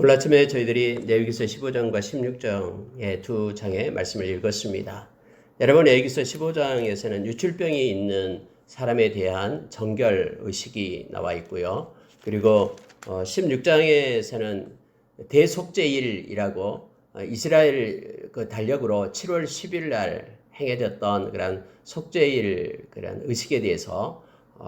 오늘 아침에 저희들이 레위기서 15장과 16장의 두 장의 말씀을 읽었습니다. 여러분, 레위기서 15장에서는 유출병이 있는 사람에 대한 정결 의식이 나와 있고요. 그리고 16장에서는 대속죄일이라고 이스라엘 그 달력으로 7월 10일 날 행해졌던 그런 속죄일 그런 의식에 대해서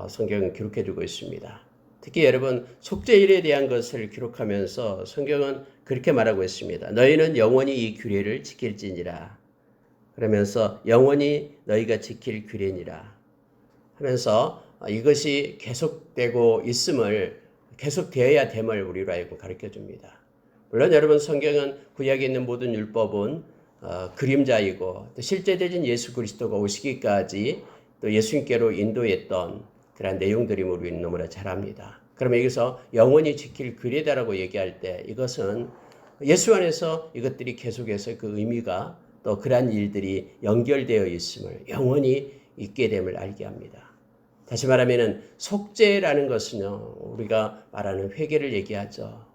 성경은 기록해 주고 있습니다. 특히 여러분, 속죄일에 대한 것을 기록하면서 성경은 그렇게 말하고 있습니다. 너희는 영원히 이 규례를 지킬지니라. 그러면서 영원히 너희가 지킬 규례니라 하면서 이것이 계속되고 있음을, 계속되어야 됨을 우리로 하여금 가르쳐 줍니다. 물론 여러분, 성경은 구약에 있는 모든 율법은 그림자이고 또 실제되진 예수 그리스도가 오시기까지 또 예수님께로 인도했던 그런 내용들이 우리는 너무나 잘 압니다. 그러면 여기서 영원히 지킬 규례다라고 얘기할 때 이것은 예수 안에서 이것들이 계속해서 그 의미가 또 그러한 일들이 연결되어 있음을, 영원히 있게 됨을 알게 합니다. 다시 말하면 속죄라는 것은요, 우리가 말하는 회개를 얘기하죠.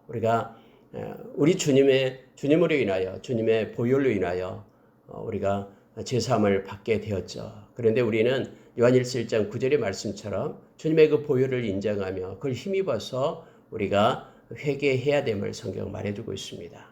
우리 주님으로 인하여, 주님의 보혈로 인하여 우리가 제사함을 받게 되었죠. 그런데 우리는 요한일서 1장 9절의 말씀처럼 주님의 그 보혈을 인정하며 그걸 힘입어서 우리가 회개해야 됨을 성경은 말해주고 있습니다.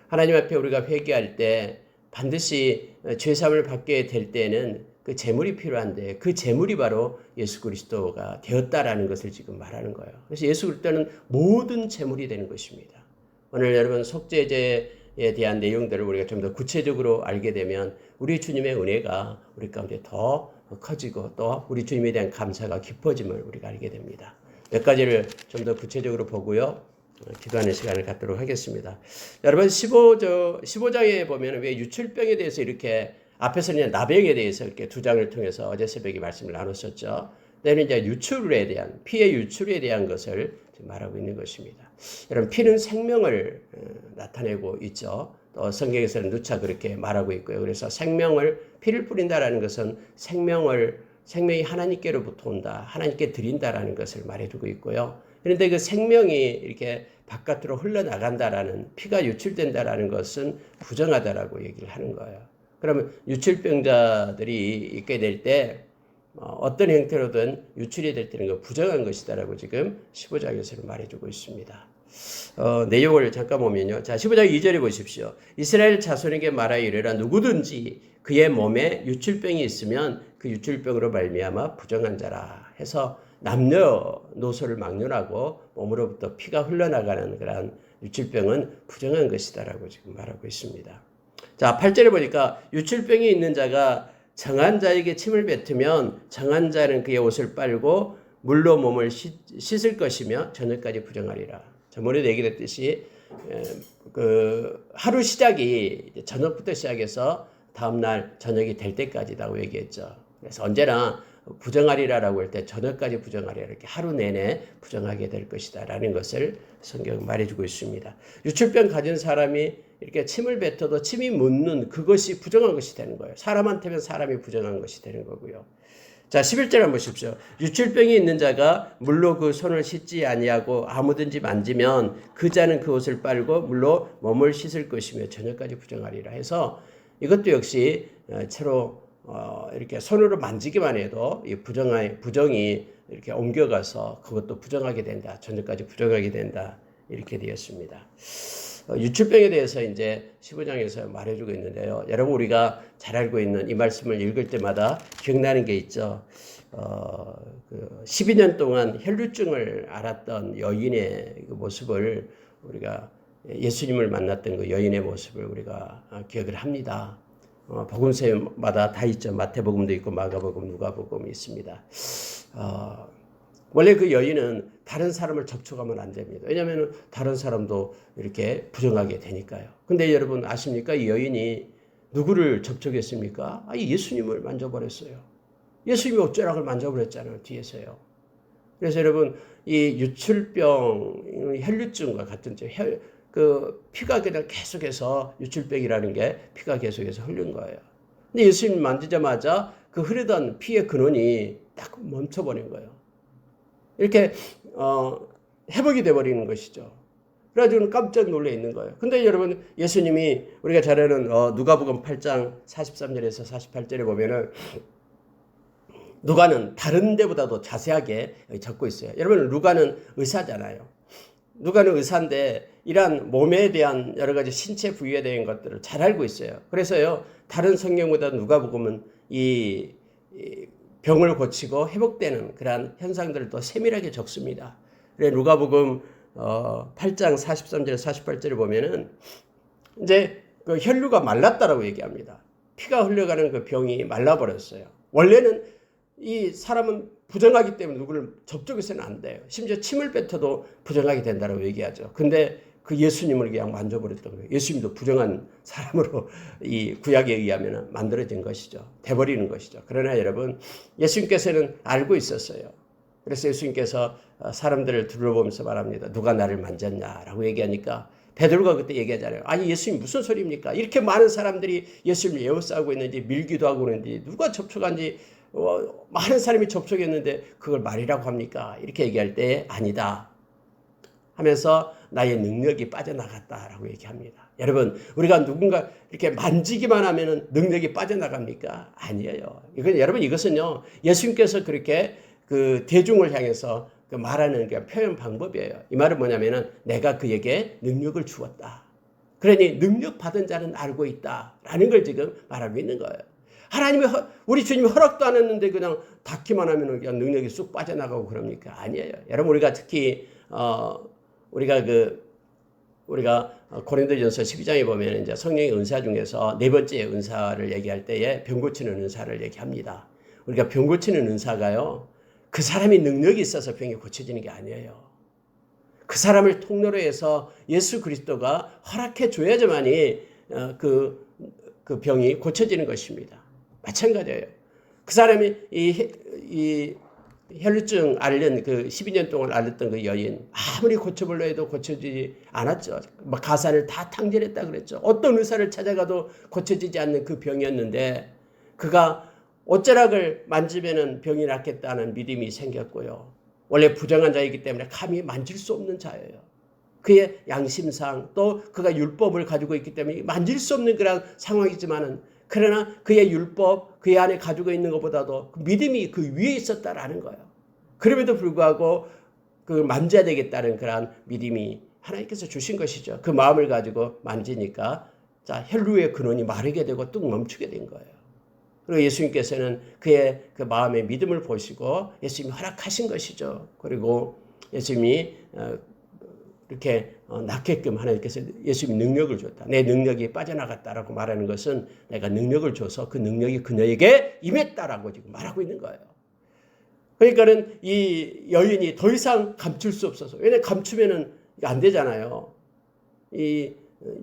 하나님 앞에 우리가 회개할 때 반드시 죄사함을 받게 될 때는 그 제물이 필요한데 그 제물이 바로 예수 그리스도가 되었다라는 것을 지금 말하는 거예요. 그래서 예수 그리스도는 모든 제물이 되는 것입니다. 오늘 여러분, 속죄제에 대한 내용들을 우리가 좀 더 구체적으로 알게 되면 우리 주님의 은혜가 우리 가운데 더 커지고 또 우리 주님에 대한 감사가 깊어짐을 우리가 알게 됩니다. 몇 가지를 좀 더 구체적으로 보고요, 기도하는 시간을 갖도록 하겠습니다. 여러분, 15장에 보면 왜 유출병에 대해서 이렇게 앞에서는 나병에 대해서 이렇게 두 장을 통해서 어제 새벽에 말씀을 나눴었죠. 때는 이제 유출에 대한, 피의 유출에 대한 것을 말하고 있는 것입니다. 여러분, 피는 생명을 나타내고 있죠. 또 성경에서는 누차 그렇게 말하고 있고요. 그래서 피를 뿌린다라는 것은 생명이 하나님께로부터 온다, 하나님께 드린다라는 것을 말해주고 있고요. 그런데 그 생명이 이렇게 바깥으로 흘러나간다라는, 피가 유출된다라는 것은 부정하다라고 얘기를 하는 거예요. 그러면 유출병자들이 있게 될 때 어떤 형태로든 유출이 될 때는 그 부정한 것이다라고 지금 15장에서는 말해주고 있습니다. 내용을 잠깐 보면요. 자, 15장 2절에 보십시오. 이스라엘 자손에게 말하여 이르라. 누구든지 그의 몸에 유출병이 있으면 그 유출병으로 말미암아 부정한 자라 해서 남녀노소를 막론하고 몸으로부터 피가 흘러나가는 그런 유출병은 부정한 것이다라고 지금 말하고 있습니다. 자, 8절에 보니까 유출병이 있는 자가 정한 자에게 침을 뱉으면 정한 자는 그의 옷을 빨고 물로 몸을 씻을 것이며 저녁까지 부정하리라. 저번에도 얘기했듯이 그 하루 시작이 저녁부터 시작해서 다음날 저녁이 될 때까지라고 얘기했죠. 그래서 언제나 부정하리라라고 할 때 저녁까지 부정하리라, 이렇게 하루 내내 부정하게 될 것이다 라는 것을 성경은 말해주고 있습니다. 유출병 가진 사람이 이렇게 침을 뱉어도 침이 묻는 그것이 부정한 것이 되는 거예요. 사람한테는 사람이 부정한 것이 되는 거고요. 자, 11절 한번 보십시오. 유출병이 있는 자가 물로 그 손을 씻지 아니하고 아무든지 만지면 그 자는 그 옷을 빨고 물로 몸을 씻을 것이며 저녁까지 부정하리라 해서 이것도 역시 채로 이렇게 손으로 만지기만 해도 이 부정이 이렇게 옮겨가서 그것도 부정하게 된다. 저녁까지 부정하게 된다. 이렇게 되었습니다. 유출병에 대해서 이제 15장에서 말해주고 있는데요. 여러분, 우리가 잘 알고 있는 이 말씀을 읽을 때마다 기억나는 게 있죠. 12년 동안 혈루증을 앓았던 여인의 그 모습을 우리가, 예수님을 만났던 그 여인의 모습을 우리가 기억을 합니다. 복음서마다 다 있죠. 마태복음도 있고 마가복음, 누가복음이 있습니다. 원래 그 여인은 다른 사람을 접촉하면 안 됩니다. 왜냐하면 다른 사람도 이렇게 부정하게 되니까요. 근데 여러분 아십니까? 이 여인이 누구를 접촉했습니까? 예수님을 만져버렸어요. 예수님이 옷자락을 만져버렸잖아요. 뒤에서요. 그래서 여러분, 이 유출병, 혈류증과 같은 그 피가 그냥 계속해서, 유출병이라는 게 피가 계속해서 흐른 거예요. 근데 예수님 만지자마자 그 흐르던 피의 근원이 딱 멈춰버린 거예요. 이렇게 회복이 돼버리는 것이죠. 그래가지고 깜짝 놀래 있는 거예요. 근데 여러분, 예수님이 우리가 잘 아는 누가복음 8장 43절에서 48절에 보면은 누가는 다른 데보다도 자세하게 적고 있어요. 여러분, 누가는 의사잖아요. 누가는 의사인데 이러한 몸에 대한 여러 가지 신체 부위에 대한 것들을 잘 알고 있어요. 그래서요, 다른 성경보다 누가복음은 이 병을 고치고 회복되는 그러한 현상들을 더 세밀하게 적습니다. 그래 누가복음 8장 43절 48절을 보면은 이제 그 혈류가 말랐다라고 얘기합니다. 피가 흘러가는 그 병이 말라버렸어요. 원래는 이 사람은 부정하기 때문에 누구를 접촉해서는 안 돼요. 심지어 침을 뱉어도 부정하게 된다고 얘기하죠. 근데 그 예수님을 그냥 만져버렸던 거예요. 예수님도 부정한 사람으로 이 구약에 의하면 만들어진 것이죠. 돼버리는 것이죠. 그러나 여러분, 예수님께서는 알고 있었어요. 그래서 예수님께서 사람들을 둘러보면서 말합니다. 누가 나를 만졌냐라고 얘기하니까 베드로가 그때 얘기하잖아요. 아니, 예수님 무슨 소리입니까? 이렇게 많은 사람들이 예수님을 에워싸고 있는지 밀기도 하고 있는지 누가 접촉한지 많은 사람이 접촉했는데 그걸 말이라고 합니까? 이렇게 얘기할 때 아니다 하면서 나의 능력이 빠져나갔다라고 얘기합니다. 여러분, 우리가 누군가 이렇게 만지기만 하면 능력이 빠져나갑니까? 아니에요. 여러분, 이것은요, 예수님께서 그렇게 그 대중을 향해서 그 말하는 그 표현 방법이에요. 이 말은 뭐냐면은 내가 그에게 능력을 주었다. 그러니 능력 받은 자는 알고 있다라는 걸 지금 말하고 있는 거예요. 하나님이 우리 주님이 허락도 안 했는데 그냥 닿기만 하면 그냥 능력이 쑥 빠져나가고 그럽니까? 아니에요. 여러분, 우리가 특히 우리가 고린도전서 12장에 보면 이제 성령의 은사 중에서 네 번째 은사를 얘기할 때에 병 고치는 은사를 얘기합니다. 우리가 병 고치는 은사가요, 그 사람이 능력이 있어서 병이 고쳐지는 게 아니에요. 그 사람을 통로로 해서 예수 그리스도가 허락해 줘야지만이 그 병이 고쳐지는 것입니다. 마찬가지예요. 그 사람이 이 혈루증 앓는 그 12년 동안 앓았던 그 여인, 아무리 고쳐보려 해도 고쳐지지 않았죠. 막 가산을 다 탕진했다 그랬죠. 어떤 의사를 찾아가도 고쳐지지 않는 그 병이었는데 그가 옷자락을 만지면은 병이 낫겠다는 믿음이 생겼고요. 원래 부정한 자이기 때문에 감히 만질 수 없는 자예요. 그의 양심상 또 그가 율법을 가지고 있기 때문에 만질 수 없는 그런 상황이지만은 그러나 그의 율법, 그의 안에 가지고 있는 것보다도 믿음이 그 위에 있었다라는 거예요. 그럼에도 불구하고 그 만져야 되겠다는 그런 믿음이 하나님께서 주신 것이죠. 그 마음을 가지고 만지니까 자, 혈루의 근원이 마르게 되고 뚝 멈추게 된 거예요. 그리고 예수님께서는 그의 그 마음의 믿음을 보시고 예수님이 허락하신 것이죠. 그리고 예수님이 이렇게 낫게끔 하나님께서 예수님이 능력을 줬다. 내 능력이 빠져나갔다라고 말하는 것은 내가 능력을 줘서 그 능력이 그녀에게 임했다라고 지금 말하고 있는 거예요. 그러니까는 이 여인이 더 이상 감출 수 없어서, 왜냐하면 감추면은 안 되잖아요. 이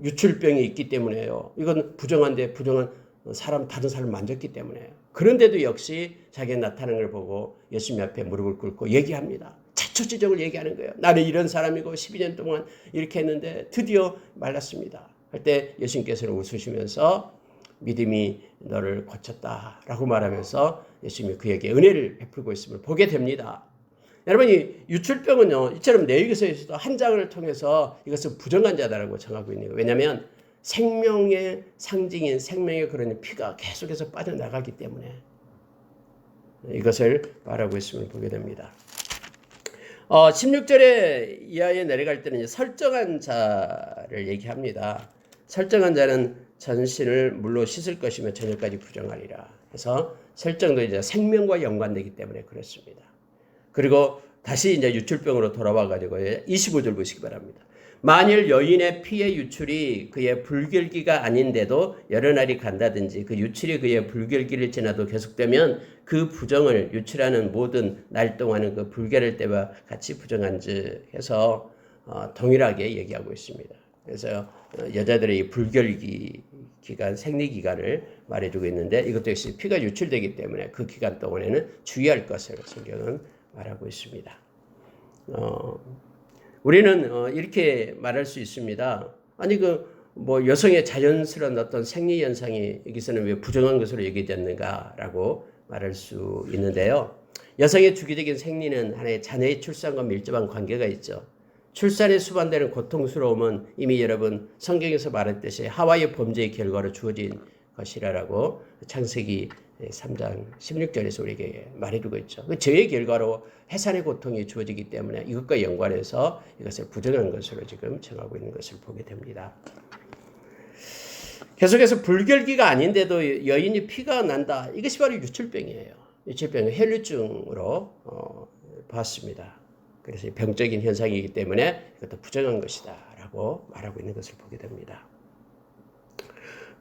유출병이 있기 때문에요. 이건 부정한 사람, 다른 사람을 만졌기 때문에요. 그런데도 역시 자기가 나타나는 걸 보고 예수님 앞에 무릎을 꿇고 얘기합니다. 최초 지적을 얘기하는 거예요. 나는 이런 사람이고 12년 동안 이렇게 했는데 드디어 말랐습니다. 할 때 예수님께서는 웃으시면서 믿음이 너를 고쳤다라고 말하면서 예수님이 그에게 은혜를 베풀고 있음을 보게 됩니다. 여러분, 이 유출병은요, 이처럼 레위기서에서도 한 장을 통해서 이것은 부정한 자다라고 정하고 있는 거예요. 왜냐하면 생명의 상징인 생명의 그런 피가 계속해서 빠져나가기 때문에 이것을 말하고 있음을 보게 됩니다. 16절에 이하에 내려갈 때는 이제 설정한 자를 얘기합니다. 설정한 자는 전신을 물로 씻을 것이며 저녁까지 부정하리라. 그래서 설정도 이제 생명과 연관되기 때문에 그렇습니다. 그리고 다시 이제 유출병으로 돌아와 가지고 25절 보시기 바랍니다. 만일 여인의 피의 유출이 그의 불결기가 아닌데도 여러 날이 간다든지 그 유출이 그의 불결기를 지나도 계속되면 그 부정을 유출하는 모든 날 동안은 그 불결할 때와 같이 부정한즉 해서 동일하게 얘기하고 있습니다. 그래서 여자들의 이 불결기 기간, 생리 기간을 말해주고 있는데 이것도 역시 피가 유출되기 때문에 그 기간 동안에는 주의할 것을 성경은 말하고 있습니다. 우리는 이렇게 말할 수 있습니다. 아니 여성의 자연스러운 어떤 생리 현상이 여기서는 왜 부정한 것으로 얘기됐는가라고 말할 수 있는데요. 여성의 주기적인 생리는 하나의 자녀의 출산과 밀접한 관계가 있죠. 출산에 수반되는 고통스러움은 이미 여러분 성경에서 말했듯이 하와의 범죄의 결과로 주어진 것이라고 창세기 3장 16절에서 우리에게 말해주고 있죠. 그 죄의 결과로 해산의 고통이 주어지기 때문에 이것과 연관해서 이것을 부정한 것으로 지금 정하고 있는 것을 보게 됩니다. 계속해서 불결기가 아닌데도 여인이 피가 난다. 이것이 바로 유출병이에요. 유출병은 혈류증으로 봤습니다. 그래서 병적인 현상이기 때문에 이것도 부정한 것이다 라고 말하고 있는 것을 보게 됩니다.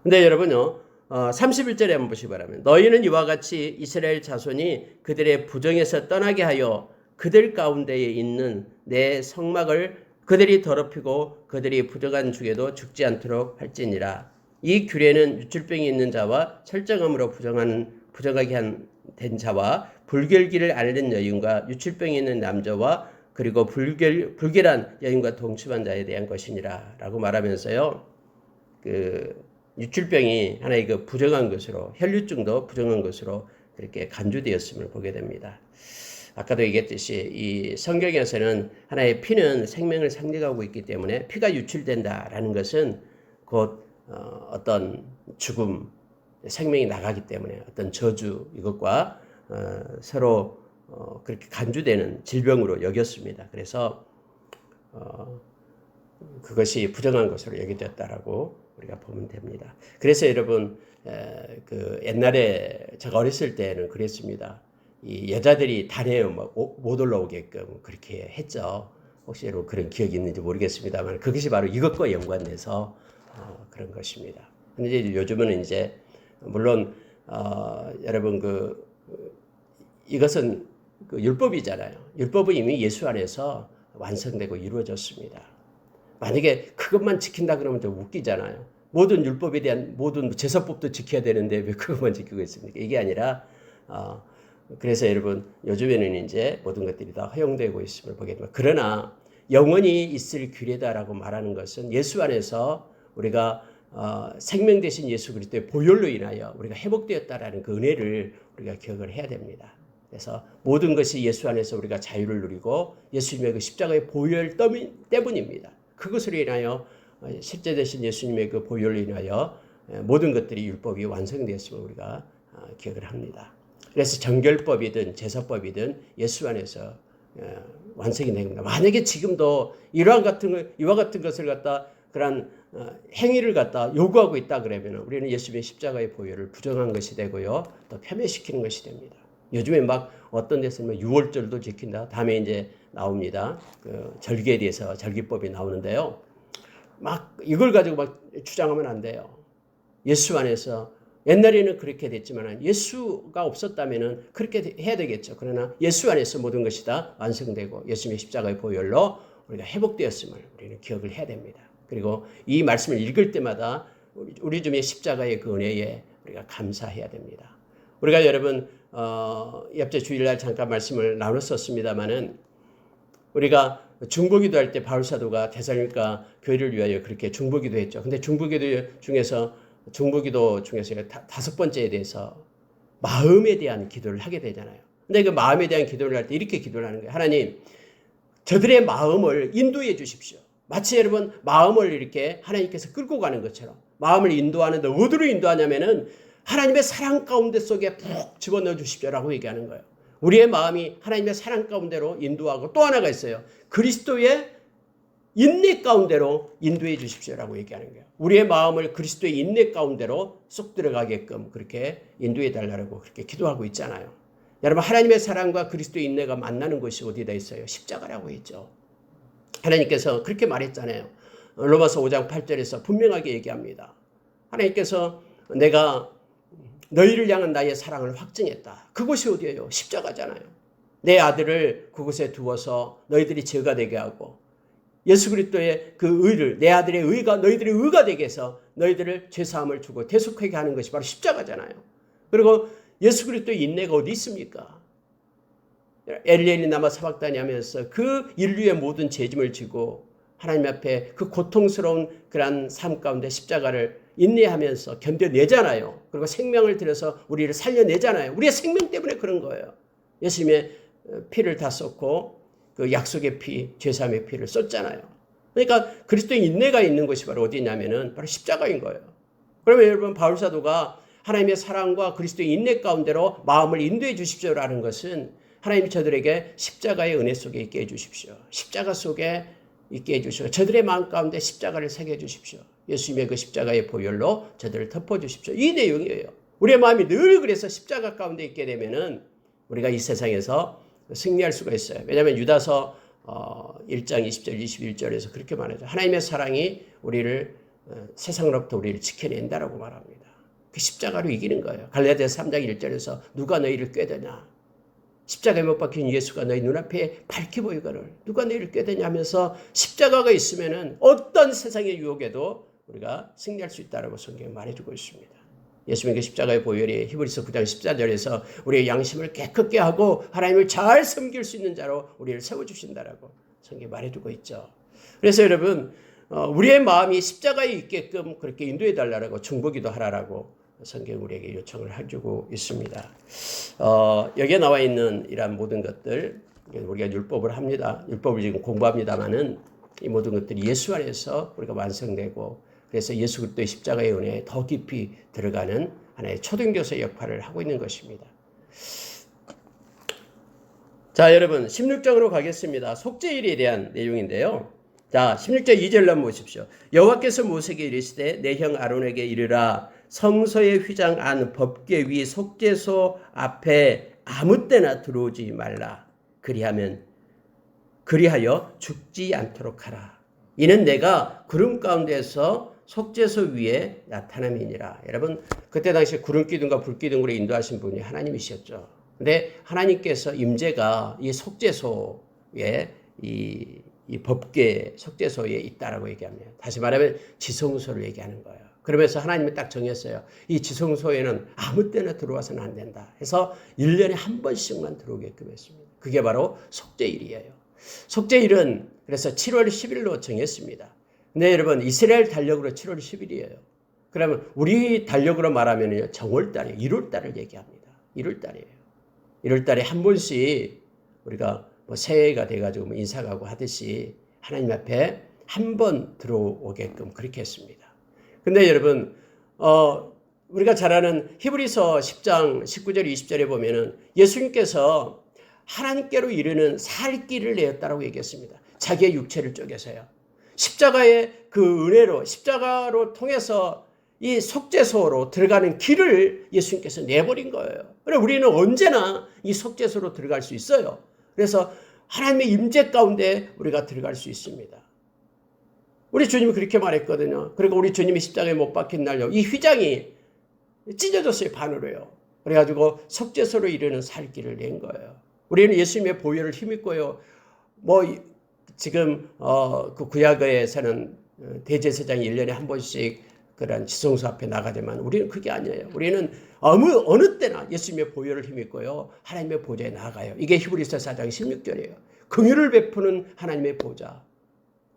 근데 여러분요, 31절에 한번 보시기 바랍니다. 너희는 이와 같이 이스라엘 자손이 그들의 부정에서 떠나게 하여 그들 가운데에 있는 내 성막을 그들이 더럽히고 그들이 부정한 중에도 죽지 않도록 할지니라. 이 규례는 유출병이 있는 자와 철저함으로 부정하게 된 자와 불결기를 앓는 여인과 유출병이 있는 남자와 그리고 불결한 여인과 동침한 자에 대한 것이니라 라고 말하면서요. 그 유출병이 하나의 그 부정한 것으로 혈류증도 부정한 것으로 그렇게 간주되었음을 보게 됩니다. 아까도 얘기했듯이 이 성경에서는 하나의 피는 생명을 상징하고 있기 때문에 피가 유출된다라는 것은 곧 어떤 죽음, 생명이 나가기 때문에 어떤 저주 이것과 서로 그렇게 간주되는 질병으로 여겼습니다. 그래서 그것이 부정한 것으로 여겨졌다라고 우리가 보면 됩니다. 그래서 여러분 그 옛날에 제가 어렸을 때는 그랬습니다. 이 여자들이 단에 못 올라오게끔 그렇게 했죠. 혹시 여러분 그런 기억이 있는지 모르겠습니다만 그것이 바로 이것과 연관돼서 그런 것입니다. 근데 요즘은 이제 물론 여러분 이것은 그 율법이잖아요. 율법은 이미 예수 안에서 완성되고 이루어졌습니다. 만약에 그것만 지킨다 그러면 좀 웃기잖아요. 모든 율법에 대한 모든 제사법도 지켜야 되는데 왜 그것만 지키고 있습니까? 이게 아니라 그래서 여러분 요즘에는 이제 모든 것들이 다 허용되고 있음을 보게 됩니다. 그러나 영원히 있을 규례다라고 말하는 것은 예수 안에서 우리가 생명 되신 예수 그리스도의 보혈로 인하여 우리가 회복되었다라는 그 은혜를 우리가 기억을 해야 됩니다. 그래서 모든 것이 예수 안에서 우리가 자유를 누리고 예수님의 그 십자가의 보혈 때문입니다. 그것으로 인하여 실제 되신 예수님의 그 보혈로 인하여 모든 것들이 율법이 완성되었음을 우리가 기억을 합니다. 그래서 정결법이든 제사법이든 예수 안에서 완성이 된 겁니다. 만약에 지금도 이와 같은 것을 갖다 그런 행위를 갖다 요구하고 있다 그러면 우리는 예수님의 십자가의 보혈을 부정한 것이 되고요. 또 폄훼시키는 것이 됩니다. 요즘에 막 어떤 데서는 유월절도 지킨다. 다음에 이제 나옵니다. 그 절기에 대해서 절기법이 나오는데요. 막 이걸 가지고 막 주장하면 안 돼요. 예수 안에서 옛날에는 그렇게 됐지만 예수가 없었다면은 그렇게 해야 되겠죠. 그러나 예수 안에서 모든 것이 다 완성되고 예수님의 십자가의 보혈로 우리가 회복되었음을 우리는 기억을 해야 됩니다. 그리고 이 말씀을 읽을 때마다 우리 주님의 십자가의 그 은혜에 우리가 감사해야 됩니다. 우리가 여러분 옆제 주일날 잠깐 말씀을 나눴었습니다마는 우리가 중보기도 할 때 바울 사도가 데살로니가 교회를 위하여 그렇게 중보기도 했죠. 근데 중보기도 중에서 다섯 번째에 대해서 마음에 대한 기도를 하게 되잖아요. 근데 그 마음에 대한 기도를 할 때 이렇게 기도를 하는 거예요. 하나님, 저들의 마음을 인도해 주십시오. 마치 여러분 마음을 이렇게 하나님께서 끌고 가는 것처럼 마음을 인도하는데 어디로 인도하냐면은 하나님의 사랑 가운데 속에 푹 집어넣어 주십시오라고 얘기하는 거예요. 우리의 마음이 하나님의 사랑 가운데로 인도하고 또 하나가 있어요. 그리스도의 인내 가운데로 인도해 주십시오라고 얘기하는 거예요. 우리의 마음을 그리스도의 인내 가운데로 쏙 들어가게끔 그렇게 인도해 달라고 그렇게 기도하고 있잖아요. 여러분 하나님의 사랑과 그리스도의 인내가 만나는 곳이 어디다 있어요? 십자가라고 했죠. 하나님께서 그렇게 말했잖아요. 로마서 5장 8절에서 분명하게 얘기합니다. 하나님께서 내가 너희를 향한 나의 사랑을 확증했다. 그곳이 어디예요? 십자가잖아요. 내 아들을 그곳에 두어서 너희들이 죄가 되게 하고 예수 그리스도의 그 의를 내 아들의 의가 너희들의 의가 되게 해서 너희들을 죄사함을 주고 대속하게 하는 것이 바로 십자가잖아요. 그리고 예수 그리스도의 인내가 어디 있습니까? 엘리엘리 나마 사박다니 하면서 그 인류의 모든 죄짐을 지고 하나님 앞에 그 고통스러운 그러한 삶 가운데 십자가를 인내하면서 견뎌내잖아요. 그리고 생명을 들여서 우리를 살려내잖아요. 우리의 생명 때문에 그런 거예요. 예수님의 피를 다 쏟고 그 약속의 피, 제사함의 피를 썼잖아요. 그러니까 그리스도의 인내가 있는 것이 바로 어디냐면은 바로 십자가인 거예요. 그러면 여러분 바울 사도가 하나님의 사랑과 그리스도의 인내 가운데로 마음을 인도해 주십시오라는 것은 하나님이 저들에게 십자가의 은혜 속에 있게 해주십시오. 십자가 속에 있게 해주시고 저들의 마음 가운데 십자가를 새겨 주십시오. 예수님의 그 십자가의 보혈로 저들을 덮어주십시오. 이 내용이에요. 우리의 마음이 늘 그래서 십자가 가운데 있게 되면은 우리가 이 세상에서 승리할 수가 있어요. 왜냐하면 유다서 1장 20절 21절에서 그렇게 말하죠. 하나님의 사랑이 우리를 세상으로부터 우리를 지켜낸다라고 말합니다. 그 십자가로 이기는 거예요. 갈라디아서 3장 1절에서 누가 너희를 꾀더냐. 십자가에 못 박힌 예수가 너희 눈앞에 밝히 보이거늘 누가 너희를 꾀더냐 하면서 십자가가 있으면은 어떤 세상의 유혹에도 우리가 승리할 수 있다라고 성경이 말해주고 있습니다. 예수님의 그 십자가의 보혈이 히브리서 9장 14절에서 우리의 양심을 깨끗게 하고 하나님을 잘 섬길 수 있는 자로 우리를 세워주신다라고 성경이 말해주고 있죠. 그래서 여러분 우리의 마음이 십자가에 있게끔 그렇게 인도해 달라고 중보기도 하라라고 성경 우리에게 요청을 해주고 있습니다. 여기에 나와 있는 이러한 모든 것들 우리가 율법을 합니다. 율법을 지금 공부합니다만은 이 모든 것들이 예수 안에서 우리가 완성되고 그래서 예수 그리스도의 십자가의 은혜에 더 깊이 들어가는 하나의 초등교사 역할을 하고 있는 것입니다. 자, 여러분 16장으로 가겠습니다. 속죄일에 대한 내용인데요. 자, 16절 2절로 한번 보십시오. 여호와께서 모세에게 이르시되 내 형 아론에게 이르라 성소의 휘장 안 법궤 위 속죄소 앞에 아무 때나 들어오지 말라. 그리하여 죽지 않도록 하라. 이는 내가 구름 가운데서 속죄소 위에 나타남이니라. 여러분 그때 당시 구름 기둥과 불 기둥으로 인도하신 분이 하나님이셨죠. 근데 하나님께서 임재가 이 속죄소에 이 법궤 속죄소에 있다라고 얘기합니다. 다시 말하면 지성소를 얘기하는 거예요. 그러면서 하나님이 딱 정했어요. 이 지성소에는 아무 때나 들어와서는 안 된다. 해서 1년에 한 번씩만 들어오게끔 했습니다. 그게 바로 속죄일이에요. 속죄일은 그래서 7월 10일로 정했습니다. 근데 여러분 이스라엘 달력으로 7월 10일이에요. 그러면 우리 달력으로 말하면 정월달이에요. 1월달을 얘기합니다. 1월달이에요. 1월달에 한 번씩 우리가 뭐 새해가 돼가지고 인사가고 하듯이 하나님 앞에 한 번 들어오게끔 그렇게 했습니다. 근데 여러분 우리가 잘 아는 히브리서 10장 19절 20절에 보면은 예수님께서 하나님께로 이르는 살 길을 내었다라고 얘기했습니다. 자기의 육체를 쪼개서요. 십자가의 그 은혜로 십자가로 통해서 이 속죄소로 들어가는 길을 예수님께서 내버린 거예요. 그래서 우리는 언제나 이 속죄소로 들어갈 수 있어요. 그래서 하나님의 임재 가운데 우리가 들어갈 수 있습니다. 우리 주님이 그렇게 말했거든요. 그리고 우리 주님이 십자가에 못 박힌 날요. 이 휘장이 찢어졌어요. 반으로요. 그래가지고 속죄소로 이르는 살 길을 낸 거예요. 우리는 예수님의 보혈을 힘입고요. 뭐 지금 그 구약에서는 대제사장이 1년에 한 번씩 그런 지성소 앞에 나가지만 우리는 그게 아니에요. 우리는 어느 때나 예수님의 보혈을 힘입고요. 하나님의 보좌에 나가요. 이게 히브리서 4장 16절이에요. 긍휼을 베푸는 하나님의 보좌.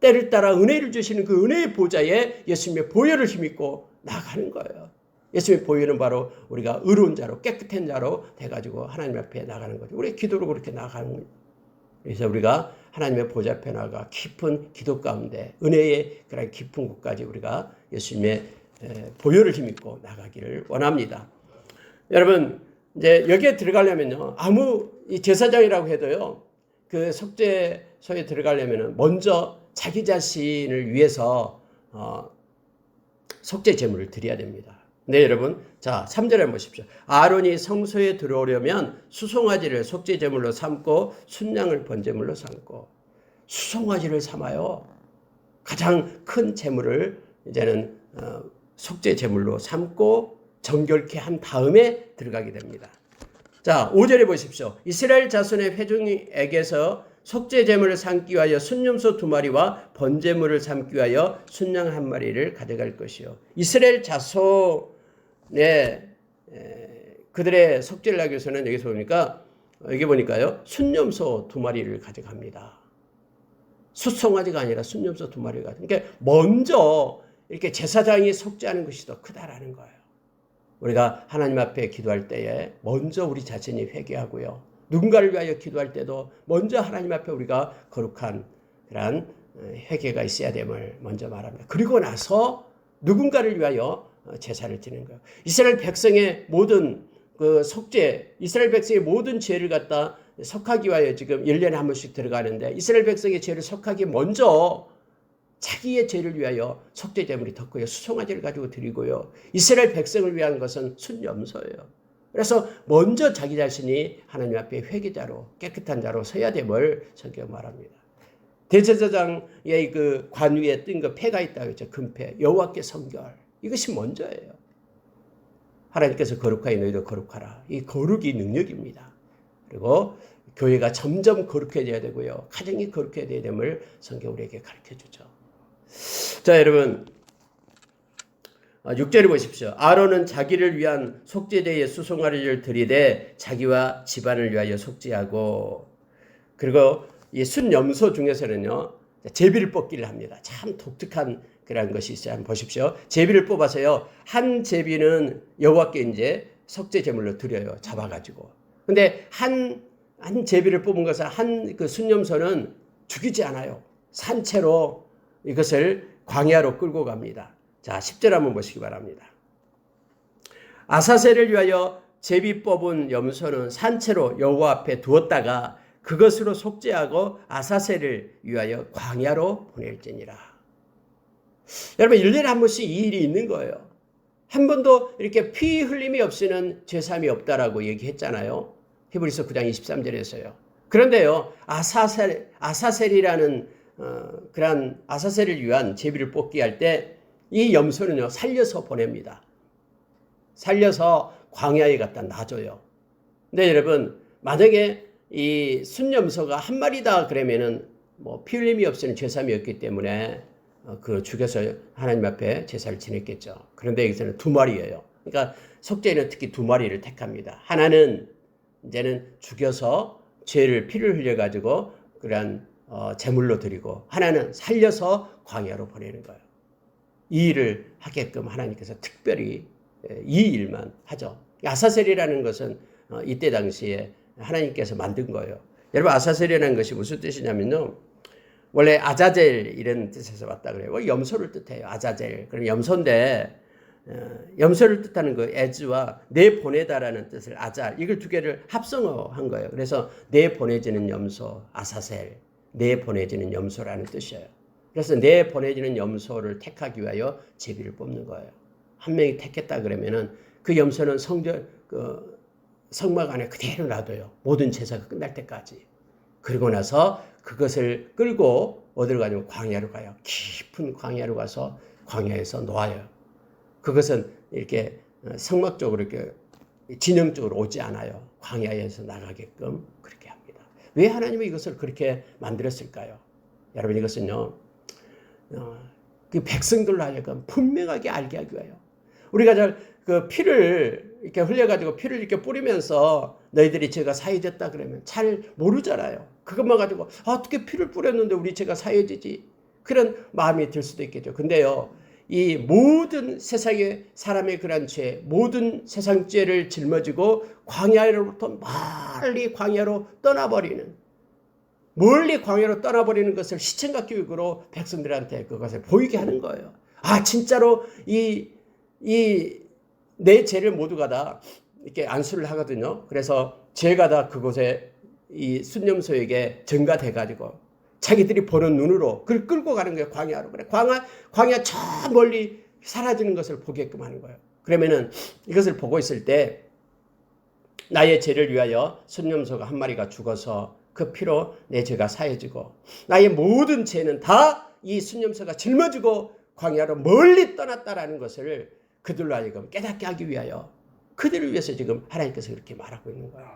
때를 따라 은혜를 주시는 그 은혜의 보좌에 예수님의 보혈을 힘입고 나가는 거예요. 예수님의 보혈은 바로 우리가 의로운 자로 깨끗한 자로 돼가지고 하나님 앞에 나가는 거죠. 우리 기도로 그렇게 나가는 거예요. 그래서 우리가 하나님의 보좌 앞에 나가 깊은 기도 가운데 은혜의 그런 깊은 곳까지 우리가 예수님의 보혈을 힘입고 나가기를 원합니다. 여러분 이제 여기에 들어가려면요. 아무 이 제사장이라고 해도요. 그 속죄소에 들어가려면은 먼저 자기 자신을 위해서 속죄 제물을 드려야 됩니다. 네, 여러분. 자, 3절에 한번 보십시오. 아론이 성소에 들어오려면 수송아지를 속죄 제물로 삼고 순양을 번제물로 삼고 수송아지를 삼아요. 가장 큰 제물을 이제는 속죄 제물로 삼고 정결케 한 다음에 들어가게 됩니다. 자, 5절에 보십시오. 이스라엘 자손의 회중에게서 속죄 제물을 삼기 위하여 순염소 2마리와 번제물을 삼기 위하여 순양 1마리를 가져갈 것이요. 이스라엘 자손의 그들의 속죄를 하기 위해서는 여기서 보니까 여기 보니까요. 순염소 2마리를 가져갑니다. 수송아지가 아니라 순염소 2마리가. 그러니까 먼저 이렇게 제사장이 속죄하는 것이 더 크다라는 거예요. 우리가 하나님 앞에 기도할 때에 먼저 우리 자신이 회개하고요. 누군가를 위하여 기도할 때도 먼저 하나님 앞에 우리가 거룩한 그런 회개가 있어야 됨을 먼저 말합니다. 그리고 나서 누군가를 위하여 제사를 드리는 거예요. 이스라엘 백성의 모든 그 속죄, 이스라엘 백성의 모든 죄를 갖다 속하기 위하여 지금 1년에 한 번씩 들어가는데 이스라엘 백성의 죄를 속하기 먼저 자기의 죄를 위하여 속죄 제물이 덮고요. 수송아지를 가지고 드리고요. 이스라엘 백성을 위한 것은 순염소예요. 그래서 먼저 자기 자신이 하나님 앞에 회개자로 깨끗한 자로 서야 됨을 성경 말합니다. 대제사장의 그 관 위에 뜬 그 패가 있다고 했죠. 금패, 여호와께 성결. 이것이 먼저예요. 하나님께서 거룩하여 너희도 거룩하라. 이 거룩이 능력입니다. 그리고 교회가 점점 거룩해져야 되고요. 가정이 거룩해져야 됨을 성경 우리에게 가르쳐주죠. 자, 여러분 6절을 보십시오. 아론은 자기를 위한 속죄제의 수송아리를 드리되 자기와 집안을 위하여 속죄하고, 그리고 이 순염소 중에서는요 제비를 뽑기를 합니다. 참 독특한 그런 것이 있어요. 한번 보십시오. 제비를 뽑아서요 한 제비는 여호와께 이제 속죄 제물로 드려요. 잡아가지고. 근데 한 제비를 뽑은 것을 한 그 순염소는 죽이지 않아요. 산채로 이것을 광야로 끌고 갑니다. 자, 10절 한번 보시기 바랍니다. 아사셀을 위하여 제비 뽑은 염소는 산채로 여호와 앞에 두었다가 그것으로 속죄하고 아사셀을 위하여 광야로 보낼지니라. 여러분 1년에 한 번씩 이 일이 있는 거예요. 한 번도 이렇게 피 흘림이 없이는 죄사함이 없다라고 얘기했잖아요. 히브리서 9장 23절에서요. 그런데요 아사셀이라는 그런 아사셀을 위한 제비를 뽑기 할 때 이 염소는요 살려서 보냅니다. 살려서 광야에 갖다 놔줘요. 근데 여러분 만약에 이 순염소가 한 마리다 그러면은 뭐 피 흘림이 없이는 죄사함이 없기 때문에 그 죽여서 하나님 앞에 제사를 지냈겠죠. 그런데 여기서는 2마리예요. 그러니까 속죄는 특히 2마리를 택합니다. 하나는 이제는 죽여서 죄를 피를 흘려가지고 그런 제물로 드리고, 하나는 살려서 광야로 보내는 거예요. 이 일을 하게끔 하나님께서 특별히 이 일만 하죠. 아사셀이라는 것은 이때 당시에 하나님께서 만든 거예요. 여러분 아사셀이라는 것이 무슨 뜻이냐면요. 원래 아자젤 이런 뜻에서 왔다 그래요. 염소를 뜻해요. 아자젤. 그럼 염소인데 염소를 뜻하는 그 에즈와 내 보내다라는 뜻을 아잘, 이걸 두 개를 합성어한 거예요. 그래서 내 보내지는 염소, 아사셀, 내 보내지는 염소라는 뜻이에요. 그래서 내 보내지는 염소를 택하기 위하여 제비를 뽑는 거예요. 한 명이 택했다 그러면은 그 염소는 성막 안에 그대로 놔둬요. 모든 제사가 끝날 때까지. 그리고 나서 그것을 끌고 어디로 가냐면 광야로 가요. 깊은 광야로 가서 광야에서 놓아요. 그것은 이렇게 성막 쪽으로 이렇게 진영 쪽으로 오지 않아요. 광야에서 나가게끔 그렇게 합니다. 왜 하나님이 이것을 그렇게 만들었을까요? 여러분 이것은요, 그 백성들로 하여금 분명하게 알게 하기 위하여. 우리가 그 피를 이렇게 흘려가지고 피를 이렇게 뿌리면서 너희들이 죄가 사해졌다 그러면 잘 모르잖아요. 그것만 가지고 어떻게 피를 뿌렸는데 우리 죄가 사해지지? 그런 마음이 들 수도 있겠죠. 근데요, 이 모든 세상의 사람의 그런 죄, 모든 세상 죄를 짊어지고 광야로부터 멀리 광야로 떠나버리는, 멀리 광야로 떠나버리는 것을 시청각 교육으로 백성들한테 그것을 보이게 하는 거예요. 아, 진짜로 내 죄를 모두가 다 이렇게 안수를 하거든요. 그래서 죄가 다 그곳에 이 순념소에게 전가돼가지고 자기들이 보는 눈으로 그걸 끌고 가는 거예요. 광야로. 그래. 광야 저 멀리 사라지는 것을 보게끔 하는 거예요. 그러면은 이것을 보고 있을 때 나의 죄를 위하여 순념소가 한 마리가 죽어서 그 피로 내 죄가 사해지고 나의 모든 죄는 다 이 순념소가 짊어지고 광야로 멀리 떠났다라는 것을 그들로 하여금 깨닫게 하기 위하여, 그들을 위해서 지금 하나님께서 그렇게 말하고 있는 거예요.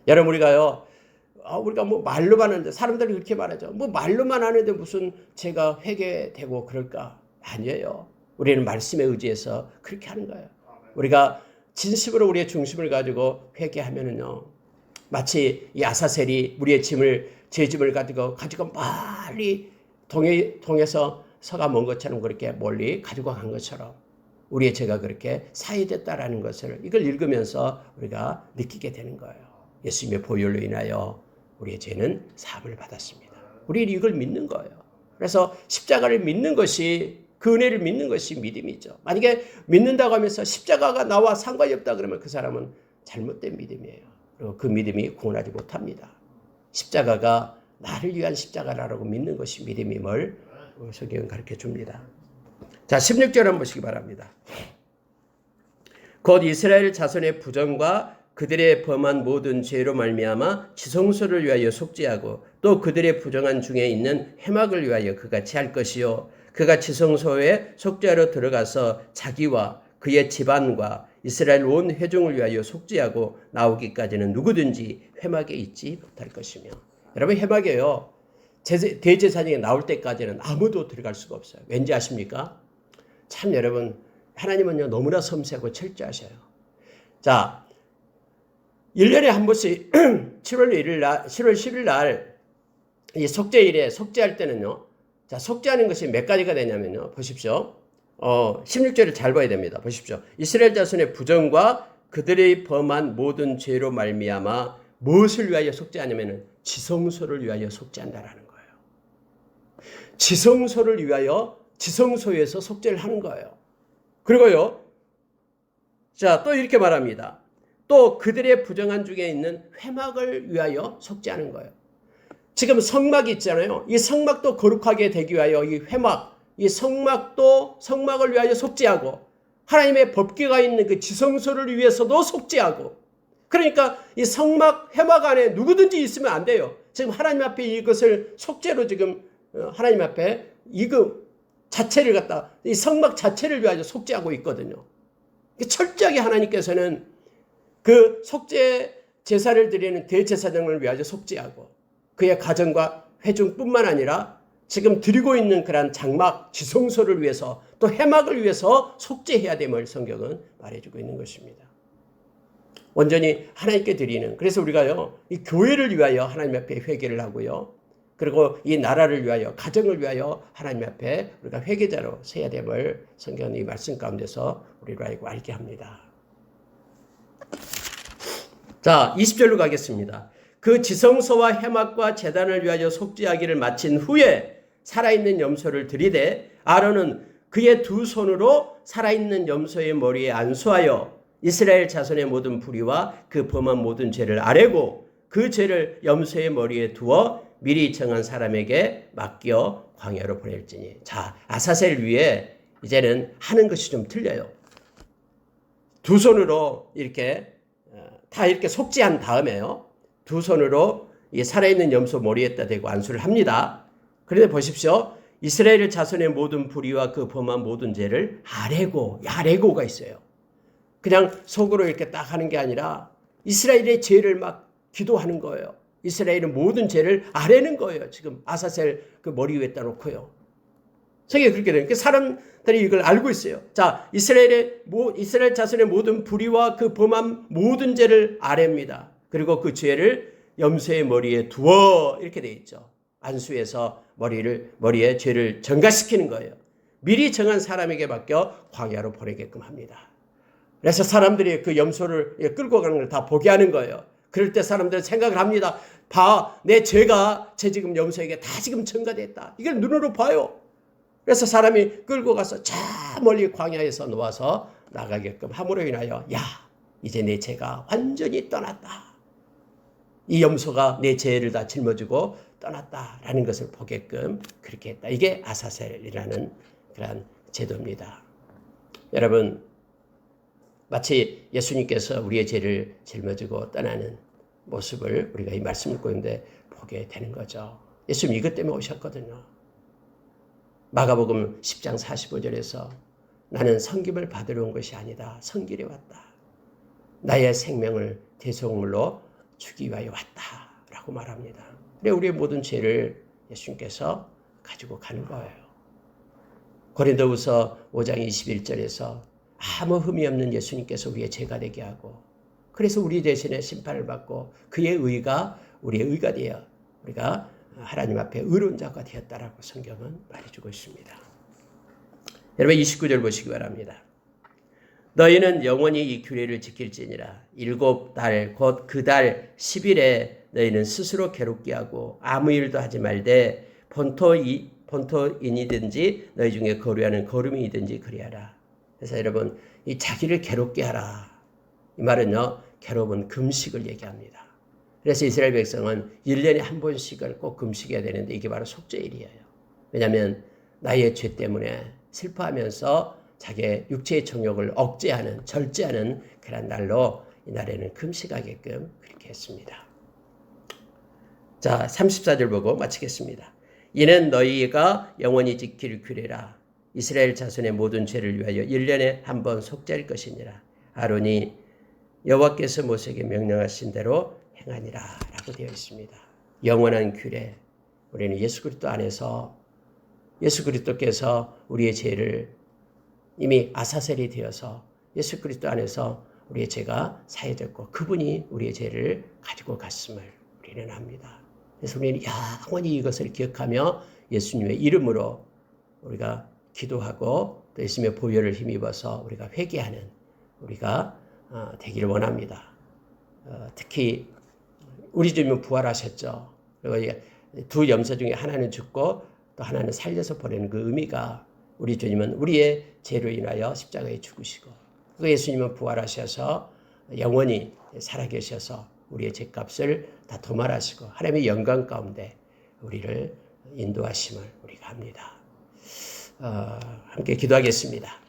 여러분 우리가 뭐 말로만 하는데, 사람들이 그렇게 말하죠. 뭐 말로만 하는데 무슨 죄가 회개되고 그럴까? 아니에요. 우리는 말씀에 의지해서 그렇게 하는 거예요. 우리가 진심으로 우리의 중심을 가지고 회개하면은요, 마치 이 아사셀이 우리의 제 짐을 가지고 빨리 동에서 서가 먼 것처럼 그렇게 멀리 가지고 간 것처럼 우리의 죄가 그렇게 사해졌다라는 것을 이걸 읽으면서 우리가 느끼게 되는 거예요. 예수님의 보혈로 인하여 우리의 죄는 사함을 받았습니다. 우리는 이걸 믿는 거예요. 그래서 십자가를 믿는 것이, 그 은혜를 믿는 것이 믿음이죠. 만약에 믿는다고 하면서 십자가가 나와 상관이 없다 그러면 그 사람은 잘못된 믿음이에요. 그리고 그 믿음이 구원하지 못합니다. 십자가가 나를 위한 십자가라고 믿는 것이 믿음임을 성경은 가르쳐 줍니다. 자, 16절 한번 보시기 바랍니다. 곧 이스라엘 자손의 부정과 그들의 범한 모든 죄로 말미암아 지성소를 위하여 속죄하고 또 그들의 부정한 중에 있는 해막을 위하여 그같이 할 것이요 그가 지성소에 속죄하러 들어가서 자기와 그의 집안과 이스라엘 온 회중을 위하여 속죄하고 나오기까지는 누구든지 회막에 있지 못할 것이며. 여러분, 회막에요, 대제사장이 나올 때까지는 아무도 들어갈 수가 없어요. 왠지 아십니까? 참 여러분, 하나님은요 너무나 섬세하고 철저하셔요. 자, 1년에 한 번씩 7월 1일 날, 7월 10일 날 이 속죄일에 속죄할 때는요. 자, 속죄하는 것이 몇 가지가 되냐면요. 보십시오. 16절을 잘 봐야 됩니다. 보십시오. 이스라엘 자손의 부정과 그들의 범한 모든 죄로 말미암아 무엇을 위하여 속죄하냐면은 지성소를 위하여 속죄한다라는 거예요. 지성소를 위하여 지성소에서 속죄를 하는 거예요. 그리고요. 자, 또 이렇게 말합니다. 또 그들의 부정한 중에 있는 회막을 위하여 속죄하는 거예요. 지금 성막이 있잖아요. 이 성막도 거룩하게 되기 위하여 이 회막, 이 성막도 성막을 위하여 속죄하고 하나님의 법궤가 있는 그 지성소를 위해서도 속죄하고, 그러니까 이 성막 회막 안에 누구든지 있으면 안 돼요. 지금 하나님 앞에 이것을 속죄로 지금 하나님 앞에 이거 자체를 갖다 이 성막 자체를 위하여 속죄하고 있거든요. 철저하게 하나님께서는 그 속죄 제사를 드리는 대제사장을 위하여 속죄하고 그의 가정과 회중뿐만 아니라 지금 드리고 있는 그러한 장막 지성소를 위해서 또 해막을 위해서 속죄해야 됨을 성경은 말해주고 있는 것입니다. 온전히 하나님께 드리는, 그래서 우리가요 이 교회를 위하여 하나님 앞에 회개를 하고요, 그리고 이 나라를 위하여 가정을 위하여 하나님 앞에 우리가 회개자로 서야 됨을 성경은 이 말씀 가운데서 우리로 알게 합니다. 자, 20절로 가겠습니다. 그 지성소와 해막과 제단을 위하여 속죄하기를 마친 후에 살아있는 염소를 들이되 아론은 그의 두 손으로 살아있는 염소의 머리에 안수하여 이스라엘 자손의 모든 불의와 그 범한 모든 죄를 아뢰고 그 죄를 염소의 머리에 두어 미리 정한 사람에게 맡겨 광야로 보낼지니. 자, 아사셀 위에 이제는 하는 것이 좀 틀려요. 두 손으로 이렇게 다 이렇게 속죄한 다음에요, 두 손으로 이 살아있는 염소 머리에다 대고 안수를 합니다. 그런데 보십시오. 이스라엘 자손의 모든 불의와 그 범한 모든 죄를 야레고가 있어요. 그냥 속으로 이렇게 딱 하는 게 아니라 이스라엘의 죄를 막 기도하는 거예요. 이스라엘의 모든 죄를 아뢰는 거예요. 지금 아사셀 그 머리 위에다 놓고요. 성경이 그렇게 되니까 사람들이 이걸 알고 있어요. 자, 이스라엘 자손의 모든 불의와 그 범한 모든 죄를 아뢰입니다. 그리고 그 죄를 염소의 머리에 두어 이렇게 돼 있죠. 안수해서 머리에 죄를 전가시키는 거예요. 미리 정한 사람에게 맡겨 광야로 보내게끔 합니다. 그래서 사람들이 그 염소를 끌고 가는 걸 다 보게 하는 거예요. 그럴 때 사람들은 생각을 합니다. 내 죄가 지금 염소에게 다 지금 전가됐다. 이걸 눈으로 봐요. 그래서 사람이 끌고 가서 저 멀리 광야에서 놓아서 나가게끔 함으로 인하여 이제 내 죄가 완전히 떠났다. 이 염소가 내 죄를 다 짊어지고 떠났다라는 것을 보게끔 그렇게 했다. 이게 아사셀이라는 그런 제도입니다. 여러분, 마치 예수님께서 우리의 죄를 짊어지고 떠나는 모습을 우리가 이 말씀을 읽고 있는데 보게 되는 거죠. 예수님 이것 때문에 오셨거든요. 마가복음 10장 45절에서 나는 섬김을 받으러 온 것이 아니다. 섬기려 왔다. 나의 생명을 대속물로 주기 위하여 왔다라고 말합니다. 그래, 우리의 모든 죄를 예수님께서 가지고 가는 거예요. 고린도후서 5장 21절에서 아무 흠이 없는 예수님께서 우리의 죄가 되게 하고, 그래서 우리 대신에 심판을 받고 그의 의가 우리의 의가 되어 우리가 하나님 앞에 의로운 자가 되었다라고 성경은 말해주고 있습니다. 여러분 29절 보시기 바랍니다. 너희는 영원히 이 규례를 지킬지니라. 7달 곧 그 달 10일에 너희는 스스로 괴롭게 하고 아무 일도 하지 말되 본토인이든지 너희 중에 거류하는 거류민이든지 그리하라. 그래서 여러분 이 자기를 괴롭게 하라. 이 말은요 괴로운 금식을 얘기합니다. 그래서 이스라엘 백성은 1년에 한 번씩을 꼭 금식해야 되는데 이게 바로 속죄일이에요. 왜냐하면 나의 죄 때문에 슬퍼하면서 자기의 육체의 정욕을 억제하는 절제하는 그런 날로 이날에는 금식하게끔 그렇게 했습니다. 자 34절 보고 마치겠습니다. 이는 너희가 영원히 지킬 규례라. 이스라엘 자손의 모든 죄를 위하여 1년에 한 번 속죄할 것이니라. 아론이 여호와께서 모세에게 명령하신 대로 행하니라 라고 되어 있습니다. 영원한 규례. 우리는 예수 그리스도 안에서 예수 그리스도께서 우리의 죄를 이미 아사셀이 되어서 예수 그리스도 안에서 우리의 죄가 사해졌고 그분이 우리의 죄를 가지고 갔음을 우리는 압니다. 그래서 우리는 영원히 이것을 기억하며 예수님의 이름으로 우리가 기도하고 또 예수님의 보혈을 힘입어서 우리가 회개하는 우리가 되기를 원합니다. 특히 우리 주님은 부활하셨죠. 그리고 두 염소 중에 하나는 죽고 또 하나는 살려서 보내는 그 의미가 우리 주님은 우리의 죄로 인하여 십자가에 죽으시고 그 예수님은 부활하셔서 영원히 살아계셔서 우리의 죄값을 다 도말하시고 하나님의 영광 가운데 우리를 인도하심을 우리가 합니다. 함께 기도하겠습니다.